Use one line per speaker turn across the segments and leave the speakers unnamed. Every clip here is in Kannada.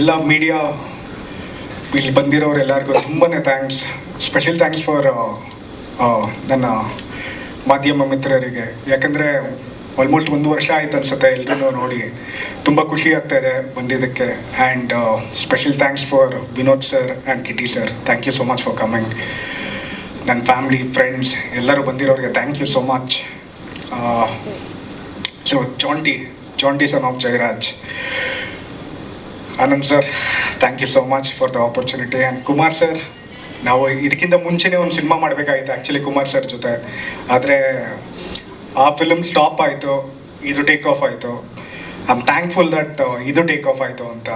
ಎಲ್ಲ ಮೀಡಿಯಾ ಇಲ್ಲಿ ಬಂದಿರೋರೆಲ್ಲರಿಗೂ ತುಂಬಾ ಥ್ಯಾಂಕ್ಸ್. ಸ್ಪೆಷಲ್ ಥ್ಯಾಂಕ್ಸ್ ಫಾರ್ ನನ್ನ ಮಾಧ್ಯಮ ಮಿತ್ರರಿಗೆ. ಯಾಕಂದರೆ ಆಲ್ಮೋಸ್ಟ್ 1 ವರ್ಷ ಆಯ್ತು ಅನ್ಸುತ್ತೆ ಎಲ್ಲರೂ ನೋಡಿ. ತುಂಬ ಖುಷಿ ಆಗ್ತಾ ಇದೆ ಬಂದಿದ್ದಕ್ಕೆ. And special thanks for Vinod sir and Kitty sir. Thank you so much for coming. ನನ್ನ ಫ್ಯಾಮ್ಲಿ, ಫ್ರೆಂಡ್ಸ್ ಎಲ್ಲರೂ ಬಂದಿರೋರಿಗೆ thank you so much. So Jonty son of Jayaraj, Anand sir, thank you so much for the opportunity. And Kumar sir, ನಾವು ಇದಕ್ಕಿಂತ ಮುಂಚೆನೇ ಒಂದು ಸಿನಿಮಾ ಮಾಡಬೇಕಾಗಿತ್ತು ಆ್ಯಕ್ಚುಲಿ ಕುಮಾರ್ ಸರ್ ಜೊತೆ. ಆದರೆ ಆ ಫಿಲ್ಮ್ ಸ್ಟಾಪ್ ಆಯಿತು, ಇದು ಟೇಕ್ ಆಫ್ ಆಯಿತು. ಐ ಆಮ್ ಥ್ಯಾಂಕ್ಫುಲ್ ದಟ್ ಇದು ಟೇಕ್ ಆಫ್ ಆಯಿತು ಅಂತ.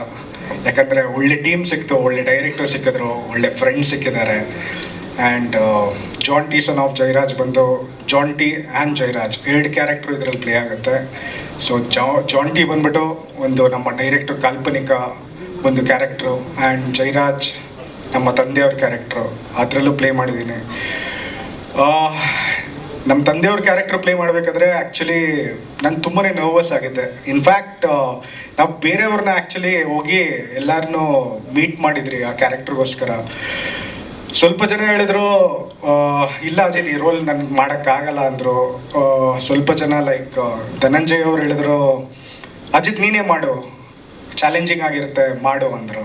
ಯಾಕಂದರೆ ಒಳ್ಳೆ ಟೀಮ್ ಸಿಕ್ತು, ಒಳ್ಳೆ ಡೈರೆಕ್ಟರ್ ಸಿಕ್ಕಿದ್ರು, ಒಳ್ಳೆ ಫ್ರೆಂಡ್ಸ್ ಸಿಕ್ಕಿದ್ದಾರೆ. And Jonty son of Jayaraj ಬಂದು ಜಾಂಟಿ ಆ್ಯಂಡ್ ಜಯರಾಜ್ 2 ಕ್ಯಾರೆಕ್ಟ್ರು ಇದರಲ್ಲಿ ಪ್ಲೇ ಆಗುತ್ತೆ. ಸೊ ಜಾಂಟಿ ಬಂದ್ಬಿಟ್ಟು ಒಂದು ನಮ್ಮ ಡೈರೆಕ್ಟ್ರ್ ಕಾಲ್ಪನಿಕ ಒಂದು ಕ್ಯಾರೆಕ್ಟ್ರು, ಆ್ಯಂಡ್ ಜಯರಾಜ್ ನಮ್ಮ ತಂದೆಯವ್ರ ಕ್ಯಾರೆಕ್ಟ್ರು, ಅದರಲ್ಲೂ ಪ್ಲೇ ಮಾಡಿದ್ದೀನಿ. ನಮ್ಮ ತಂದೆಯವ್ರ ಕ್ಯಾರೆಕ್ಟರ್ ಪ್ಲೇ ಮಾಡಬೇಕಾದ್ರೆ ಆ್ಯಕ್ಚುಲಿ ನಾನು ತುಂಬಾ ನರ್ವಸ್ ಆಗಿದ್ದೆ. ಇನ್ಫ್ಯಾಕ್ಟ್ ನಾವು ಬೇರೆಯವ್ರನ್ನ ಆ್ಯಕ್ಚುಲಿ ಹೋಗಿ ಎಲ್ಲರನ್ನೂ ಮೀಟ್ ಮಾಡಿದ್ರಿ ಆ ಕ್ಯಾರೆಕ್ಟರ್ಗೋಸ್ಕರ. ಸ್ವಲ್ಪ ಜನ ಹೇಳಿದ್ರು ಇಲ್ಲ ಅಜಿತ್ ಈ ರೋಲ್ ನನಗೆ ಮಾಡೋಕ್ಕಾಗಲ್ಲ ಅಂದರು. ಸ್ವಲ್ಪ ಜನ ಲೈಕ್ ಧನಂಜಯ್ ಅವ್ರು ಹೇಳಿದ್ರು ಅಜಿತ್ ನೀನೇ ಮಾಡು, ಚಾಲೆಂಜಿಂಗ್ ಆಗಿರುತ್ತೆ ಮಾಡು ಅಂದರು.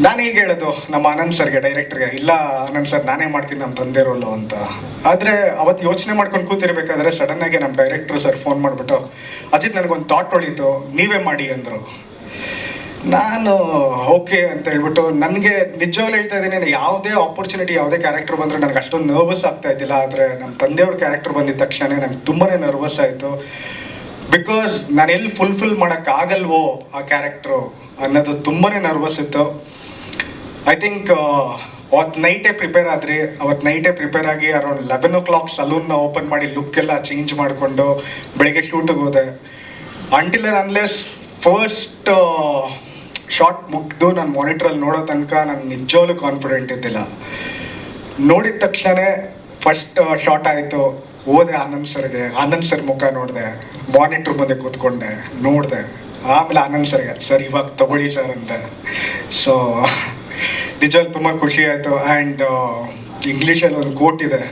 ನಾನು ಈಗ ಹೇಳೋದು ನಮ್ಮ ಆನಂದ್ ಸರ್ಗೆ, ಡೈರೆಕ್ಟ್ರಿಗೆ, ಇಲ್ಲ ಆನಂದ್ ಸರ್ ನಾನೇ ಮಾಡ್ತೀನಿ ನಮ್ಮ ತಂದೆ ರೋಲು ಅಂತ. ಆದರೆ ಅವತ್ತು ಯೋಚನೆ ಮಾಡ್ಕೊಂಡು ಕೂತಿರ್ಬೇಕಾದ್ರೆ ಸಡನ್ನಾಗಿ ನಮ್ಮ ಡೈರೆಕ್ಟ್ರು ಸರ್ ಫೋನ್ ಮಾಡಿಬಿಟ್ಟು ಅಜಿತ್ ನನಗೊಂದು ಥಾಟ್ ಹೊಳೀತು, ನೀವೇ ಮಾಡಿ ಅಂದರು. ನಾನು ಓಕೆ ಅಂತ ಹೇಳ್ಬಿಟ್ಟು, ನನಗೆ ನಿಜವಾಗ್ಲೂ ಹೇಳ್ತಾ ಇದ್ದೀನಿ, ಯಾವುದೇ ಆಪರ್ಚುನಿಟಿ ಯಾವುದೇ ಕ್ಯಾರೆಕ್ಟರ್ ಬಂದರೆ ನನಗೆ ಅಷ್ಟೊಂದು ನರ್ವಸ್ ಆಗ್ತಾ ಇದ್ದಿಲ್ಲ. ಆದರೆ ನಮ್ಮ ತಂದೆಯವ್ರ ಕ್ಯಾರೆಕ್ಟರ್ ಬಂದಿದ್ದ ತಕ್ಷಣ ನನಗೆ ತುಂಬಾ ನರ್ವಸ್ ಆಯಿತು. ಬಿಕಾಸ್ ನಾನು ಎಲ್ಲಿ ಫುಲ್ಫಿಲ್ ಮಾಡೋಕ್ಕಾಗಲ್ವೋ ಆ ಕ್ಯಾರೆಕ್ಟ್ರು ಅನ್ನೋದು ತುಂಬಾ ನರ್ವಸ್ ಇತ್ತು. ಐ ಥಿಂಕ್ ಅವತ್ತು ನೈಟೇ ಪ್ರಿಪೇರ್ ಆಗಿ ಅರೌಂಡ್ 11 o'clock ಸಲೂನ್ನ ಓಪನ್ ಮಾಡಿ ಲುಕ್ ಎಲ್ಲ ಚೇಂಜ್ ಮಾಡಿಕೊಂಡು ಬೆಳಗ್ಗೆ ಶೂಟಿಗೆ ಹೋದೆ. Until and unless first short ಮುಗಿದು ನಾನು ಮಾನಿಟ್ರಲ್ಲಿ ನೋಡೋ ತನಕ ನಾನು ನಿಜವಾಗ್ಲೂ ಕಾನ್ಫಿಡೆಂಟ್ ಇದ್ದಿಲ್ಲ. ನೋಡಿದ ತಕ್ಷಣ ಫಸ್ಟ್ ಶಾರ್ಟ್ ಆಯಿತು, ಹೋದೆ ಆನಂದ್ ಸರ್ ಮುಖ ನೋಡಿದೆ, ಮಾನಿಟ್ರ್ ಮುಂದೆ ಕೂತ್ಕೊಂಡೆ ನೋಡಿದೆ. ಆಮೇಲೆ ಆನಂದ್ ಸರ್ಗೆ ಸರ್ ಇವಾಗ ತಗೊಳ್ಳಿ ಸರ್ ಅಂತ. ಸೊ ನಿಜವಾಗ್ಲೂ ತುಂಬ ಖುಷಿ ಆಯಿತು. ಆ್ಯಂಡ್ ಇಂಗ್ಲೀಷಲ್ಲಿ ಒಂದು ಕೋಟ್ ಇದೆ,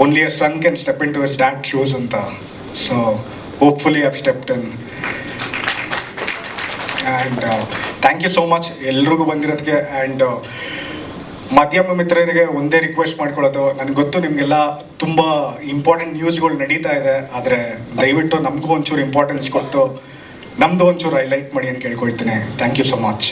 only a son can step into his dad shoes ಅಂತ. So hopefully I have stepped in. And thank you so much ಎಲ್ರಿಗೂ ಬಂದಿರೋದಕ್ಕೆ. ಆ್ಯಂಡ್ ಮಾಧ್ಯಮ ಮಿತ್ರರಿಗೆ ಒಂದೇ ರಿಕ್ವೆಸ್ಟ್ ಮಾಡ್ಕೊಳ್ಳೋದು, ನನಗೆ ಗೊತ್ತು ನಿಮಗೆಲ್ಲ ತುಂಬ ಇಂಪಾರ್ಟೆಂಟ್ ನ್ಯೂಸ್ಗಳು ನಡೀತಾ ಇದೆ, ಆದರೆ ದಯವಿಟ್ಟು ನಮಗೂ ಒಂಚೂರು ಇಂಪಾರ್ಟೆನ್ಸ್ ಕೊಟ್ಟು ನಮ್ಮದು ಒಂಚೂರು ಹೈಲೈಟ್ ಮಾಡಿ ಅಂತ ಕೇಳ್ಕೊಳ್ತೀನಿ. Thank you so much.